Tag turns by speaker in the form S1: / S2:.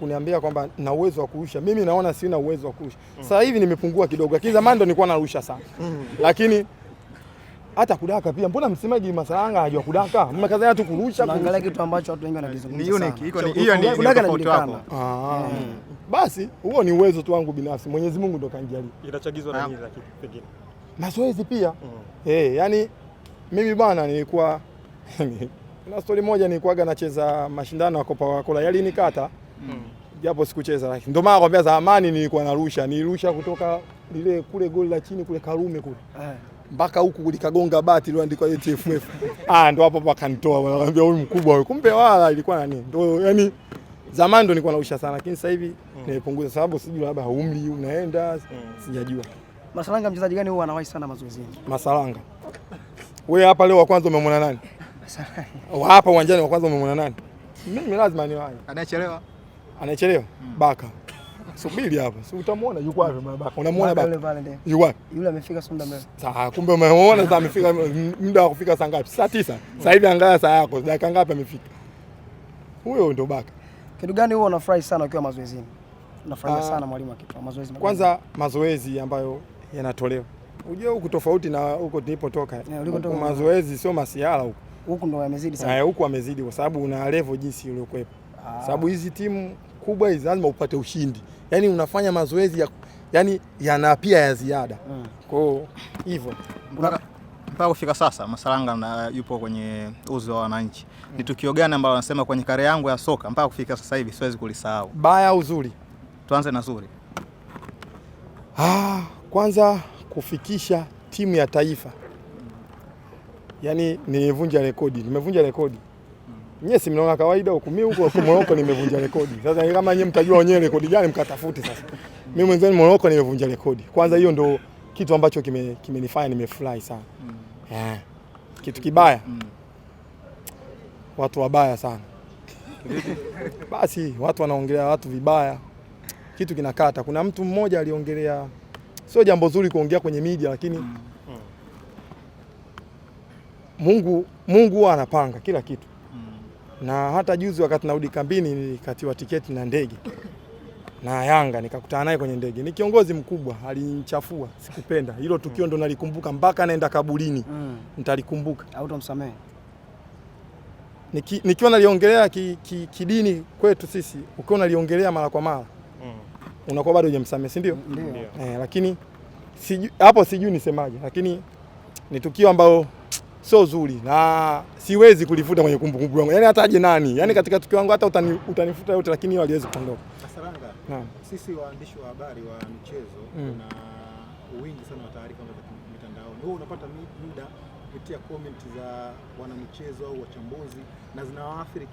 S1: kuniambia kwamba na uwezo wa kurusha. Mimi naona sina uwezo wa kurusha. Sasa hivi nimepungua kidogo. Lakini zamani ndo nilikuwa narusha sana. Lakini hata kudaka pia, mbona msemaji Masalanga hajua kudaka? Mmekazana tu kurusha.
S2: Angalia kitu ambacho watu wengi wanakizungumza.
S3: Ni unique. Hiyo ni tofauti wako.
S1: Basi huo ni uwezo tu wangu binafsi. Mwenyezi Mungu ndo kanijalia.
S4: Inachagizwa na nini lakini pengine?
S1: Mazoezi pia. Yani mimi bana nilikuwa na story moja nilikuwaga nacheza mashindano ya Coca-Cola yalinikata. Japo sikucheza, lakini ndio maana nakwambia zamani nilikuwa nilirusha kutoka lile kule goli la chini kule Karume kule. Mpaka huku kulikagonga bati iliyoandikwa TFF. Ndio hapo wakanitoa wanaambia huyu mkubwa huyu. Kumbe wala ilikuwa nani? Ndio yani zamani ndo nilikuwa narusha sana, lakini sasa hivi nimepunguza sababu sijui labda umri unaenda sijajua.
S2: Masalanga mchezaji gani huwa anawahi sana mazoezini?
S1: Masalanga. Wewe hapa leo wa kwanza umemwona nani? Hapa uwanjani wa kwanza umemwona nani? Mimi lazima niwahi.
S3: Anachelewa.
S1: Anachelewa? Baka. Subiri hapa. Si utamwona yuko wapi Baka? Unamuona Baka? Yuko wapi?
S2: Yule amefika muda mrefu.
S1: Sawa, kumbe umeona sasa amefika muda wa kufika saa ngapi? Saa 9. Sasa hivi angalia saa yako, dakika ngapi amefika? Huyo ndo Baka.
S2: Kitu gani huwa unafurahi sana ukiwa mazoezini? Unafurahi sana mwalimu akitoa mazoezi.
S1: Kwanza mazoezi ambayo yanatolewa. Unajua huko tofauti na huko nilipotoka. Mazoezi sio masiala huko.
S2: Huko ndo yamezidi sana.
S1: Huko amezidi kwa sababu una level jinsi uliokuepo. Sababu hizi timu kubwa hizi lazima upate ushindi. Yaani unafanya mazoezi yani yana pia ya ziada. Kwa hiyo hivyo.
S3: Mpaka kufika sasa Masalanga yupo kwenye uzo wa wananchi. Ni tukio gani ambalo anasema kwenye kare yangu ya soka mpaka kufika sasa hivi siwezi kulisahau?
S1: Baya au zuri?
S3: Tuanze na zuri.
S1: Kwanza kufikisha timu ya taifa. Yaani nimevunja rekodi. Nyie si mnaona kawaida huko, mimi huko Morocco nimevunja rekodi. Sasa kama nyie mtajua wenyewe rekodi gani mkatafuti sasa. Mimi mwenzenu Morocco nimevunja rekodi. Kwanza hiyo ndo kitu ambacho kimenifanya nimefurahi sana. Kitu kibaya. Watu wabaya sana. Basi watu wanaongelea watu vibaya. Kitu kinakata. Kuna mtu mmoja aliongelea, sio jambo zuri kuongea kwenye media, lakini Mungu huwa anapanga kila kitu. Na hata juzi wakati narudi kambini nilikatiwa tiketi na ndege na Yanga, nikakutana naye kwenye ndege. Ni kiongozi mkubwa, alinichafua, sikupenda. Hilo tukio ndo nalikumbuka mpaka naenda kaburini. Nitalikumbuka.
S2: Hautamsamehe.
S1: Nikiwa naliongelea kidini kwetu sisi, ukiwa naliongelea mara kwa mara unakuwa bado hujamsamehe, si ndio? Lakini hapo sijui nisemaje, lakini ni tukio ambalo sio zuri na siwezi kulifuta kwenye kumbukumbu yangu. Yaani hata aje nani? Yaani katika tukio langu hata utanifuta yote, lakini hiyo haliwezi kuondoka.
S4: Masalanga, sisi waandishi wa habari wa michezo na wingi sana wa taarifa mitandaoni. Wewe unapata muda kupitia comment za wanamichezo au wachambuzi na zinawaathiri